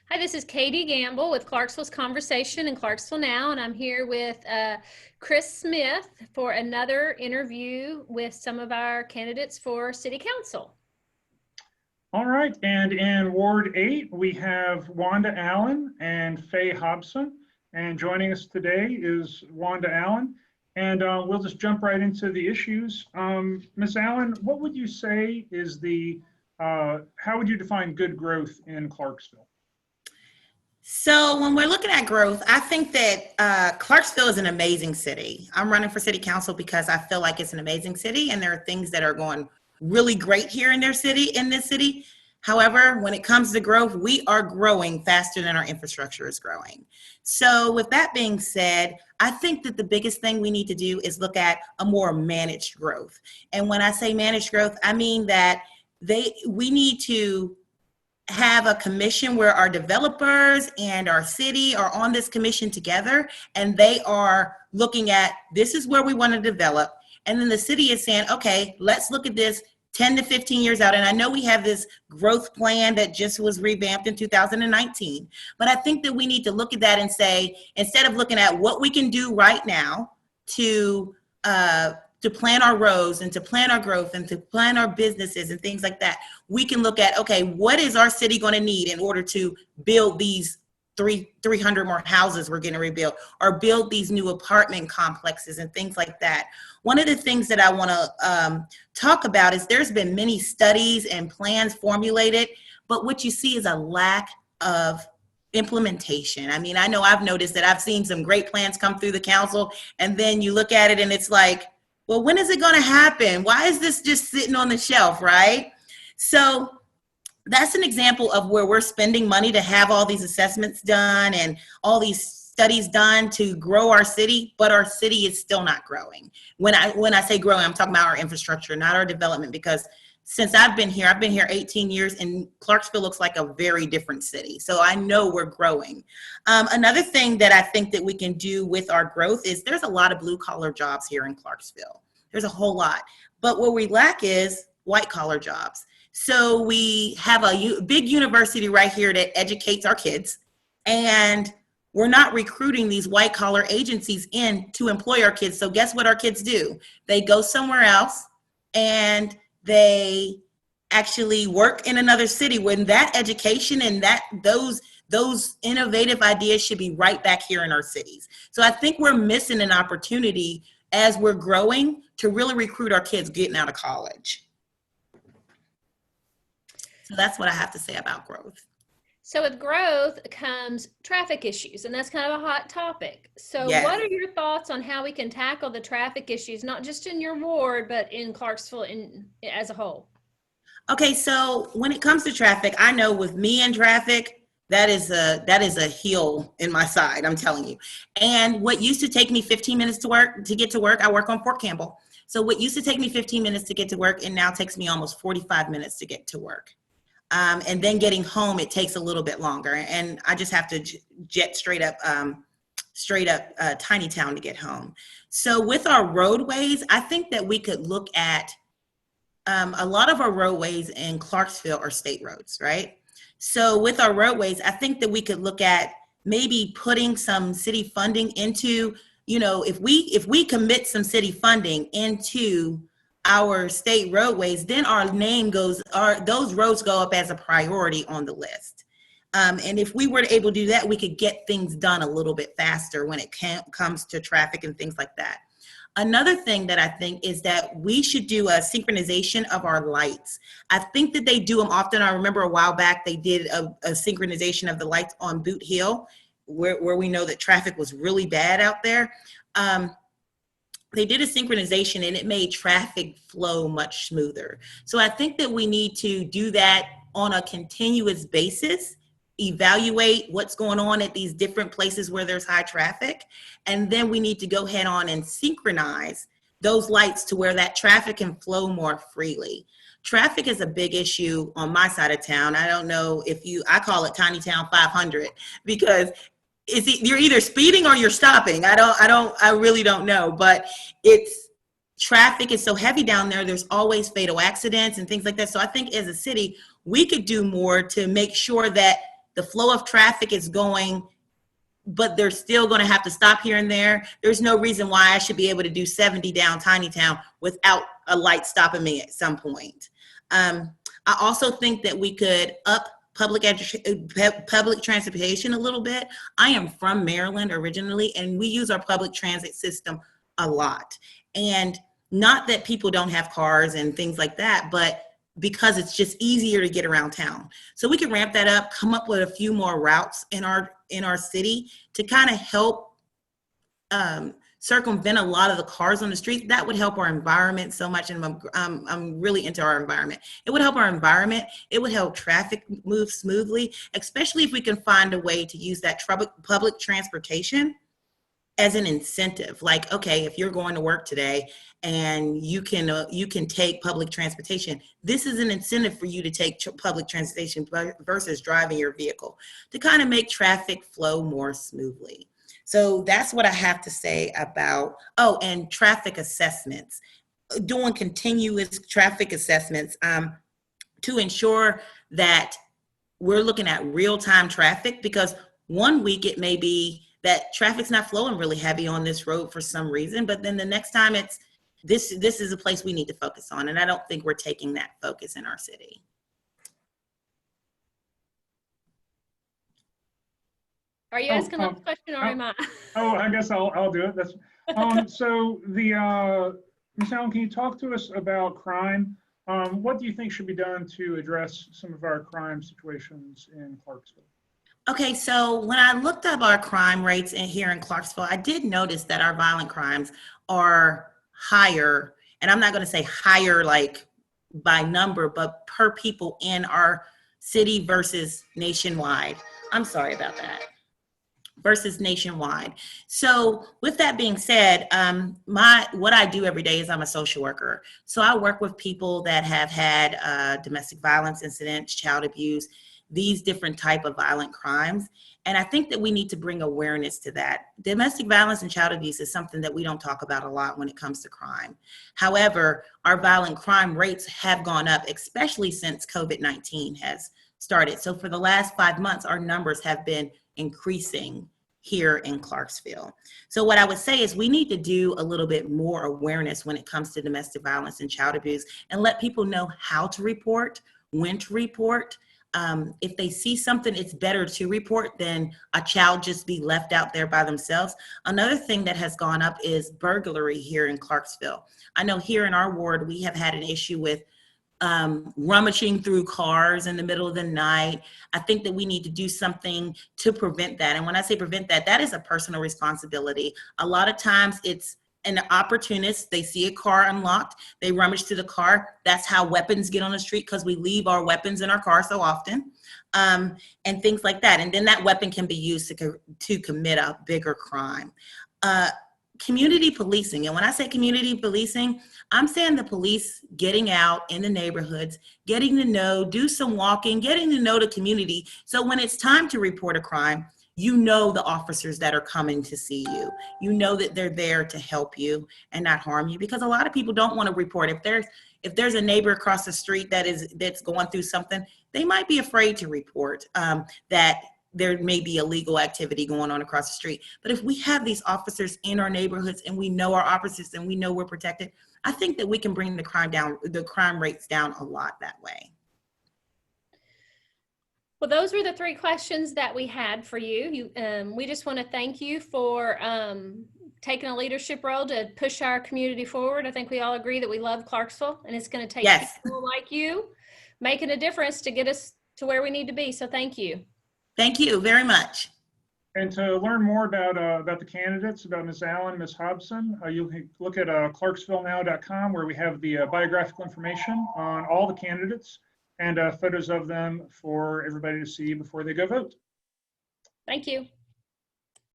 Hi, this is Katie Gamble with Clarksville's Conversation and Clarksville Now, and I'm here with Chris Smith for another interview with some of our candidates for City Council. All right, and in Ward 8, we have Wanda Allen and Faye Hobson. And joining us today is Wanda Allen. And we'll just jump right into the issues. Ms. Allen, what would you say is how would you define good growth in Clarksville? So when we're looking at growth, I think that Clarksville is an amazing city. I'm running for city council because I feel like it's an amazing city and there are things that are going really great here in this city. However, when it comes to growth, we are growing faster than our infrastructure is growing. So with that being said, I think that the biggest thing we need to do is look at a more managed growth. And when I say managed growth, I mean that we need to have a commission where our developers and our city are on this commission together, and they are looking at, this is where we want to develop. And then the city is saying, okay, let's look at this 10 to 15 years out. And I know we have this growth plan that just was revamped in 2019, but I think that we need to look at that and say, instead of looking at what we can do right now to plan our roads and to plan our growth and to plan our businesses and things like that, we can look at, okay, what is our city going to need in order to build these 300 more houses we're going to rebuild, or build these new apartment complexes and things like that. One of the things that I want to talk about is there's been many studies and plans formulated, but what you see is a lack of implementation. I mean, I know I've noticed that I've seen some great plans come through the council, and then you look at it and it's like, well, when is it going to happen? Why is this just sitting on the shelf, right? So that's an example of where we're spending money to have all these assessments done and all these studies done to grow our city, but our city is still not growing. When I say growing, I'm talking about our infrastructure, not our development, because since I've been here 18 years, and Clarksville looks like a very different city. So I know we're growing. Another thing that I think that we can do with our growth is there's a lot of blue collar jobs here in Clarksville. There's a whole lot. But what we lack is white collar jobs. So we have a big university right here that educates our kids, and we're not recruiting these white collar agencies in to employ our kids. So guess what our kids do? They go somewhere else and they actually work in another city, when that education and those innovative ideas should be right back here in our cities. So I think we're missing an opportunity as we're growing to really recruit our kids getting out of college. So that's what I have to say about growth. So with growth comes traffic issues, and that's kind of a hot topic. So Yes. What are your thoughts on how we can tackle the traffic issues, not just in your ward, but in Clarksville as a whole? Okay, so when it comes to traffic, I know with me and traffic, that is a hill in my side, I'm telling you. And what used to take me 15 minutes to get to work, I work on Fort Campbell. So what used to take me 15 minutes to get to work, it now takes me almost 45 minutes to get to work. And then getting home, it takes a little bit longer. And I just have to jet straight up Tiny Town to get home. So with our roadways, I think that we could look at a lot of our roadways in Clarksville are state roads, right? So with our roadways, I think that we could look at maybe putting some city funding into, if we commit some city funding into our state roadways, then those roads go up as a priority on the list. And if we were able to do that, we could get things done a little bit faster when it comes to traffic and things like that. Another thing that I think is that we should do a synchronization of our lights. I think that they do them often. I remember a while back, they did a synchronization of the lights on Boot Hill, where we know that traffic was really bad out there. They did a synchronization and it made traffic flow much smoother. So I think that we need to do that on a continuous basis, evaluate what's going on at these different places where there's high traffic. And then we need to go ahead on and synchronize those lights to where that traffic can flow more freely. Traffic is a big issue on my side of town. I don't know I call it Tiny Town 500, because you're either speeding or you're stopping. I really don't know, but traffic is so heavy down there. There's always fatal accidents and things like that. So I think as a city, we could do more to make sure that the flow of traffic is going, but they're still going to have to stop here and there. There's no reason why I should be able to do 70 down Tiny Town without a light stopping me at some point. I also think that we could up public transportation a little bit. I am from Maryland originally, and we use our public transit system a lot. And not that people don't have cars and things like that, but because it's just easier to get around town. So we can ramp that up, come up with a few more routes in our city to kind of help circumvent a lot of the cars on the street. That would help our environment so much, and I'm really into our environment. It would help our environment. It would help traffic move smoothly, especially if we can find a way to use that public transportation as an incentive. Like, okay, if you're going to work today and you can take public transportation, this is an incentive for you to take public transportation versus driving your vehicle, to kind of make traffic flow more smoothly. So that's what I have to say about, and traffic assessments, doing continuous traffic assessments to ensure that we're looking at real-time traffic, because one week it may be that traffic's not flowing really heavy on this road for some reason, but then the next time it's, this is a place we need to focus on. And I don't think we're taking that focus in our city. Are you asking a question, or am I? I guess I'll do it. That's so Ms. Allen, can you talk to us about crime? What do you think should be done to address some of our crime situations in Clarksville? Okay, so when I looked up our crime rates here in Clarksville, I did notice that our violent crimes are higher, and I'm not going to say higher like by number, but per people in our city versus nationwide. I'm sorry about that. Versus nationwide. So with that being said, what I do every day is I'm a social worker. So I work with people that have had domestic violence incidents, child abuse, these different type of violent crimes. And I think that we need to bring awareness to that. Domestic violence and child abuse is something that we don't talk about a lot when it comes to crime. However, our violent crime rates have gone up, especially since COVID-19 has started. So for the last 5 months, our numbers have been increasing here in Clarksville. So what I would say is we need to do a little bit more awareness when it comes to domestic violence and child abuse, and let people know how to report, when to report. If they see something, it's better to report than a child just be left out there by themselves. Another thing that has gone up is burglary here in Clarksville. I know here in our ward, we have had an issue with rummaging through cars in the middle of the night. I think that we need to do something to prevent that. And when I say prevent that, that is a personal responsibility. A lot of times it's an opportunist. They see a car unlocked, they rummage through the car. That's how weapons get on the street, because we leave our weapons in our car so often, and things like that. And then that weapon can be used to commit a bigger crime. Community policing. And when I say community policing, I'm saying the police getting out in the neighborhoods, getting to know, do some walking, getting to know the community. So when it's time to report a crime, you know the officers that are coming to see you. You know that they're there to help you and not harm you, because a lot of people don't want to report. If there's a neighbor across the street that's going through something, they might be afraid to report that there may be illegal activity going on across the street. But if we have these officers in our neighborhoods and we know our officers and we know we're protected, I think that we can bring the crime rates down a lot that way. Well, those were the 3 questions that we had for you. We just want to thank you for taking a leadership role to push our community forward. I think we all agree that we love Clarksville, and it's going to take people like you making a difference to get us to where we need to be. So thank you. Thank you very much. And to learn more about the candidates, about Ms. Allen, Ms. Hobson, you can look at clarksvillenow.com, where we have the biographical information on all the candidates and photos of them for everybody to see before they go vote. Thank you.